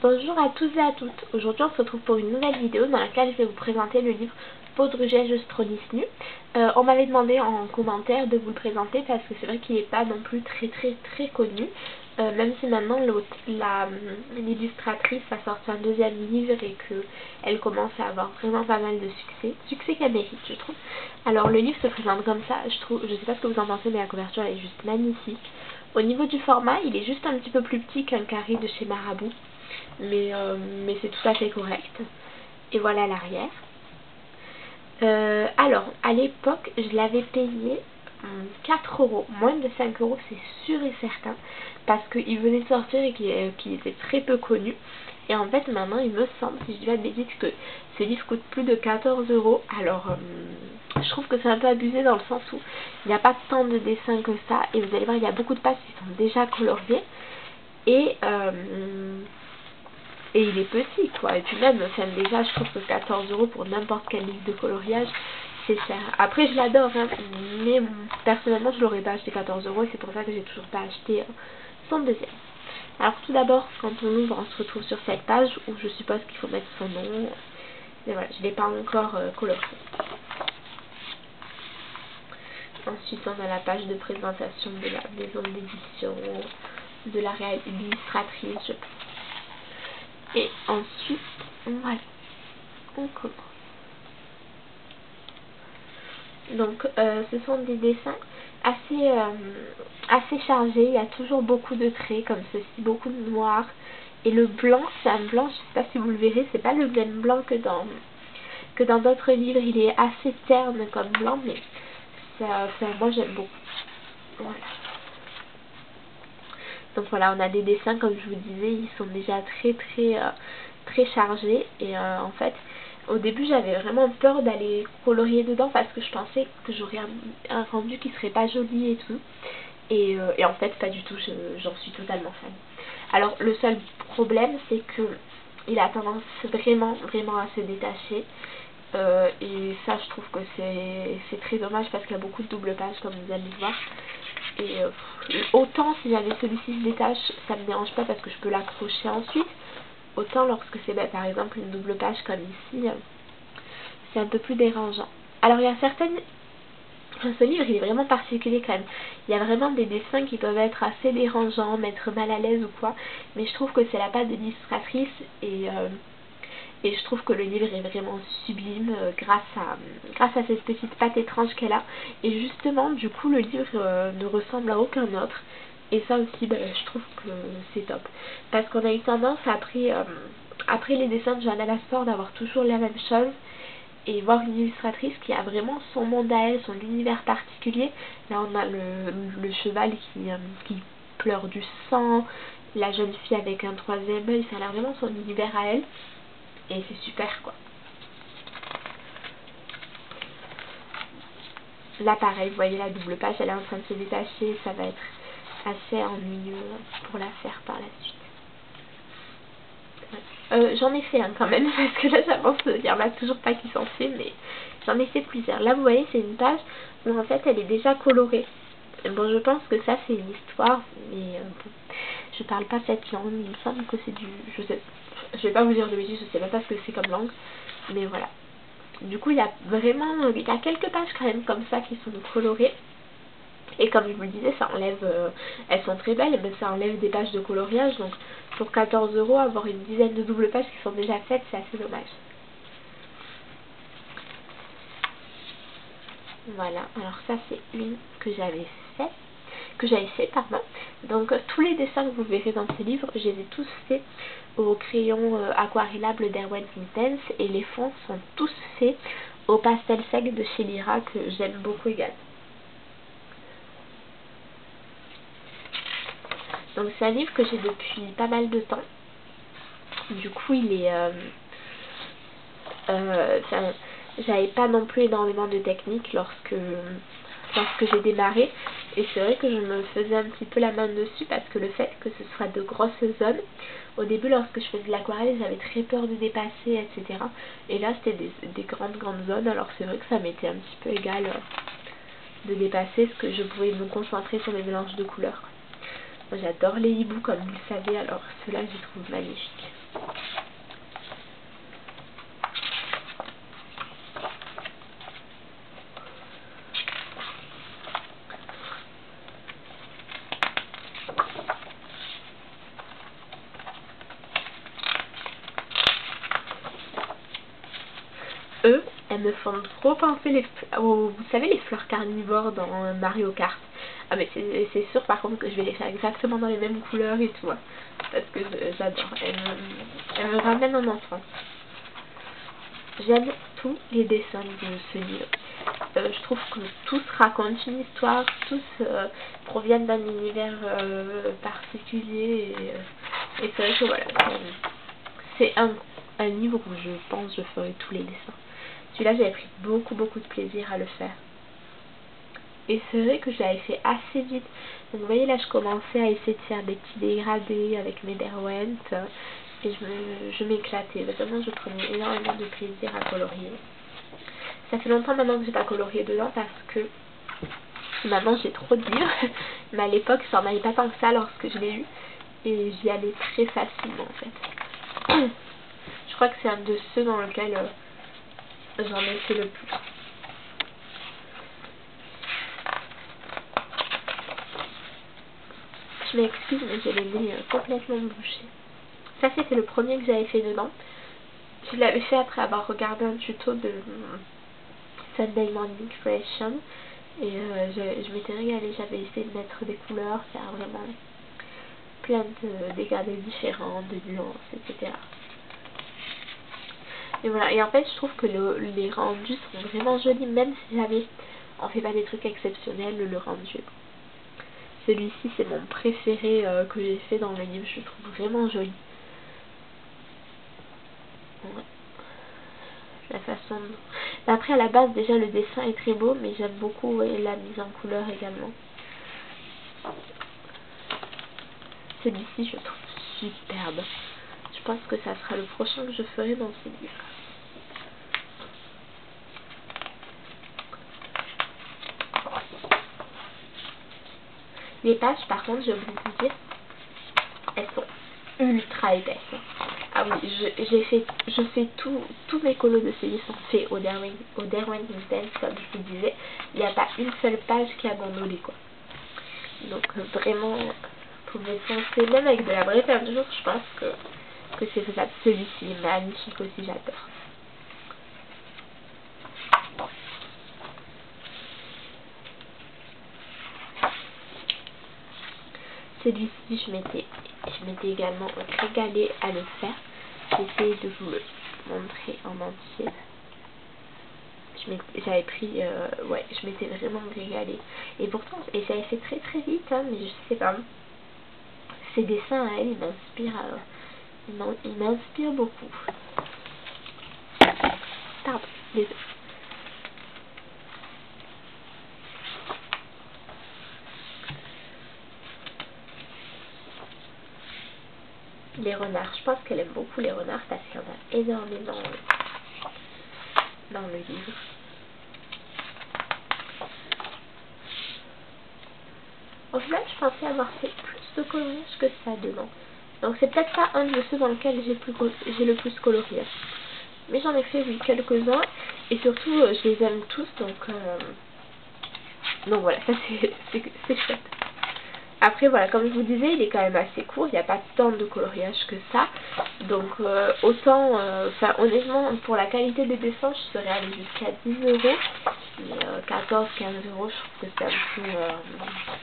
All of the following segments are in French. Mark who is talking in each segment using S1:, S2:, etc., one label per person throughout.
S1: Bonjour à tous et à toutes. Aujourd'hui on se retrouve pour une nouvelle vidéo dans laquelle je vais vous présenter le livre Podružje Stronični. On m'avait demandé en commentaire de vous le présenter parce que c'est vrai qu'il n'est pas non plus très connu. Même si maintenant l'illustratrice a sorti un deuxième livre et qu'elle commence à avoir vraiment pas mal de succès. Succès qu'elle mérite, je trouve. Alors le livre se présente comme ça, je sais pas ce que vous en pensez, mais la couverture elle est juste magnifique. Au niveau du format, il est juste un petit peu plus petit qu'un carré de chez Marabout. Mais c'est tout à fait correct. Et voilà l'arrière. Alors, à l'époque, je l'avais payé 4 euros, moins de 5 euros, c'est sûr et certain, parce qu'il venait de sortir et qu'il était très peu connu. Et en fait, maintenant, il me semble, si je dis pas de bêtises, que ce livre coûte plus de 14 euros. Alors, je trouve que c'est un peu abusé dans le sens où il n'y a pas tant de dessins que ça. Et vous allez voir, il y a beaucoup de pages qui sont déjà coloriées. Et il est petit quoi, et puis même, enfin, déjà je trouve que 14 euros pour n'importe quel livre de coloriage c'est cher. Après je l'adore hein, mais personnellement je l'aurais pas acheté 14 euros et c'est pour ça que j'ai toujours pas acheté son deuxième. Alors tout d'abord quand on ouvre on se retrouve sur cette page où je suppose qu'il faut mettre son nom, mais voilà je l'ai pas encore colorié. Ensuite on a la page de présentation de la maison d'édition, de la illustratrice je pense. Et ensuite, voilà, on commence. Donc, ce sont des dessins assez chargés. Il y a toujours beaucoup de traits comme ceci, beaucoup de noir. Et le blanc, c'est un blanc, je ne sais pas si vous le verrez, c'est pas le même blanc que dans d'autres livres. Il est assez terne comme blanc, mais moi j'aime beaucoup. Voilà. Donc voilà, on a des dessins comme je vous disais, ils sont déjà très chargés et en fait au début j'avais vraiment peur d'aller colorier dedans parce que je pensais que j'aurais un rendu qui serait pas joli et tout et en fait pas du tout, j'en suis totalement fan. Alors le seul problème c'est que il a tendance vraiment à se détacher et ça je trouve que c'est très dommage parce qu'il y a beaucoup de double pages comme vous allez le voir. Et autant si jamais celui-ci se détache, ça me dérange pas parce que je peux l'accrocher ensuite. Autant lorsque c'est par exemple une double page comme ici, c'est un peu plus dérangeant. Alors il y a certaines... ce livre il est vraiment particulier quand même. Il y a vraiment des dessins qui peuvent être assez dérangeants, mettre mal à l'aise ou quoi. Mais je trouve que c'est la patte de l'illustratrice et je trouve que le livre est vraiment sublime grâce à cette petite patte étrange qu'elle a. Et justement, du coup, le livre ne ressemble à aucun autre. Et ça aussi, je trouve que c'est top. Parce qu'on a eu tendance, après les dessins de Johanna Lasport, d'avoir toujours la même chose. Et voir une illustratrice qui a vraiment son monde à elle, son univers particulier. Là, on a le cheval qui pleure du sang, la jeune fille avec un troisième œil, ça a l'air vraiment son univers à elle. Et c'est super quoi. Là pareil, vous voyez la double page, elle est en train de se détacher, ça va être assez ennuyeux pour la faire par la suite. J'en ai fait un quand même, parce que là j'avance, il n'y en a toujours pas qui sont faits, mais j'en ai fait plusieurs. Là vous voyez c'est une page où en fait elle est déjà colorée. Bon je pense que ça c'est une histoire, mais bon, je parle pas cette langue, il me semble que c'est je vais pas vous dire de bêtises, je sais même pas ce que c'est comme langue, mais voilà. Du coup il y a quelques pages quand même comme ça qui sont colorées. Et comme je vous le disais, ça enlève, elles sont très belles, mais ça enlève des pages de coloriage. Donc pour 14 euros, avoir une dizaine de doubles pages qui sont déjà faites, c'est assez dommage. Voilà, alors ça c'est une que j'avais fait, pardon. Donc tous les dessins que vous verrez dans ce livre, je les ai tous faits au crayon aquarellable d'Erwan Intense et les fonds sont tous faits au pastel sec de chez Lyra que j'aime beaucoup également. Donc c'est un livre que j'ai depuis pas mal de temps. Du coup il est... j'avais pas non plus énormément de technique lorsque j'ai démarré. Et c'est vrai que je me faisais un petit peu la main dessus parce que le fait que ce soit de grosses zones, au début lorsque je faisais de l'aquarelle j'avais très peur de dépasser etc. Et là c'était des grandes zones, alors c'est vrai que ça m'était un petit peu égal de dépasser parce que je pouvais me concentrer sur les mélanges de couleurs. Moi j'adore les hiboux comme vous le savez, alors ceux-là je les trouve magnifiques. eux, elles me font trop penser vous savez les fleurs carnivores dans Mario Kart. Ah mais c'est sûr par contre que je vais les faire exactement dans les mêmes couleurs et tout, hein, parce que j'adore. Elles me ramènent en enfance. J'aime tous les dessins de ce livre. Je trouve que tous racontent une histoire, tous proviennent d'un univers particulier et c'est vrai que voilà, c'est un livre où je pense je ferai tous les dessins. Celui-là j'avais pris beaucoup de plaisir à le faire. Et c'est vrai que je l'avais fait assez vite. Donc vous voyez là je commençais à essayer de faire des petits dégradés avec mes Derwent. Et je m'éclatais. Vraiment je prenais énormément de plaisir à colorier. Ça fait longtemps maintenant que j'ai pas colorié dedans parce que maintenant j'ai trop de livres. Mais à l'époque ça n'en avait pas tant que ça lorsque je l'ai eu. Et j'y allais très facilement en fait. Je crois que c'est un de ceux dans lequel j'en ai fait le plus. Je m'excuse mais j'ai le nez complètement bouché. Ça c'était le premier que j'avais fait dedans. Je l'avais fait après avoir regardé un tuto de Sunday Morning Creation. Et je m'étais régalée, j'avais essayé de mettre des couleurs, faire vraiment plein de dégradés différents, de nuances, etc. Et voilà, et en fait je trouve que les rendus sont vraiment jolis, même si jamais on fait pas des trucs exceptionnels, le rendu. Celui-ci c'est mon préféré que j'ai fait dans le livre, je le trouve vraiment joli. Ouais. La façon de... Après à la base déjà le dessin est très beau, mais j'aime beaucoup la mise en couleur également. Celui-ci je le trouve superbe. Je pense que ça sera le prochain que je ferai dans ce livre. Les pages par contre je vais vous dire, elles sont ultra épaisses. Ah oui, je fais tous mes colos de ce livre sont faits au Derwent Intense, comme je vous disais. Il n'y a pas une seule page qui est abandonnée quoi. Donc vraiment, vous pouvez foncer, même avec de la vraie peinture, je pense que c'est faisable. Celui-ci est magnifique aussi, j'adore. Celui-ci, je m'étais également régalée à le faire. J'essaie de vous le montrer en entier. J'avais pris, ouais, je m'étais vraiment régalée. Et pourtant, j'avais fait très vite, hein, mais je sais pas. Ces dessins à elle, ils m'inspirent beaucoup. Pardon, désolé. Les renards, je pense qu'elle aime beaucoup les renards parce qu'il y en a énormément dans le livre. Au final, je pensais avoir fait plus de coloriage que ça dedans. Donc c'est peut-être pas un de ceux dans lequel j'ai le plus colorié. Mais j'en ai fait, oui, quelques-uns. Et surtout, je les aime tous. Donc voilà, ça c'est chouette. Après voilà, comme je vous disais, il est quand même assez court, il n'y a pas tant de coloriage que ça. Donc autant, enfin honnêtement, pour la qualité des dessins, je serais allée jusqu'à 10 €. Mais 14-15 €, je trouve que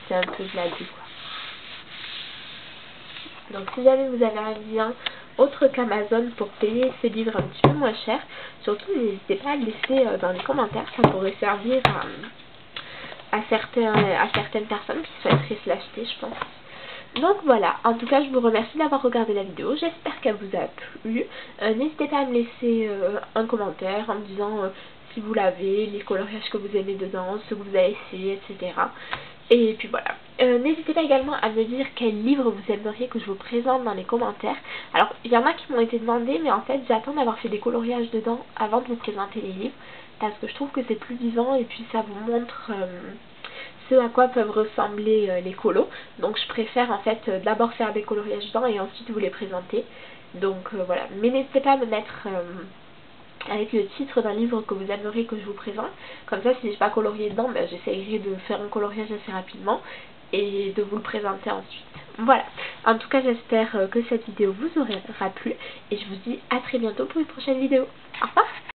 S1: c'est un peu de la vie quoi. Donc si jamais vous avez un lien autre qu'Amazon pour payer ces livres un petit peu moins cher, surtout n'hésitez pas à le laisser dans les commentaires, ça pourrait servir à certaines personnes qui souhaiteraient se l'acheter, je pense. Donc voilà, en tout cas je vous remercie d'avoir regardé la vidéo, j'espère qu'elle vous a plu. N'hésitez pas à me laisser un commentaire en me disant si vous l'avez, les coloriages que vous aimez dedans, ce que vous avez essayé, etc. Et puis voilà. N'hésitez pas également à me dire quel livre vous aimeriez que je vous présente dans les commentaires. Alors il y en a qui m'ont été demandés, mais en fait j'attends d'avoir fait des coloriages dedans avant de vous présenter les livres, parce que je trouve que c'est plus vivant et puis ça vous montre ce à quoi peuvent ressembler les colos. Donc je préfère en fait d'abord faire des coloriages dedans et ensuite vous les présenter. Donc voilà, mais n'hésitez pas à me mettre avec le titre d'un livre que vous aimeriez que je vous présente. Comme ça, si je n'ai pas colorié dedans, ben, j'essayerai de faire un coloriage assez rapidement et de vous le présenter ensuite. Voilà, en tout cas j'espère que cette vidéo vous aura plu et je vous dis à très bientôt pour une prochaine vidéo. Au revoir.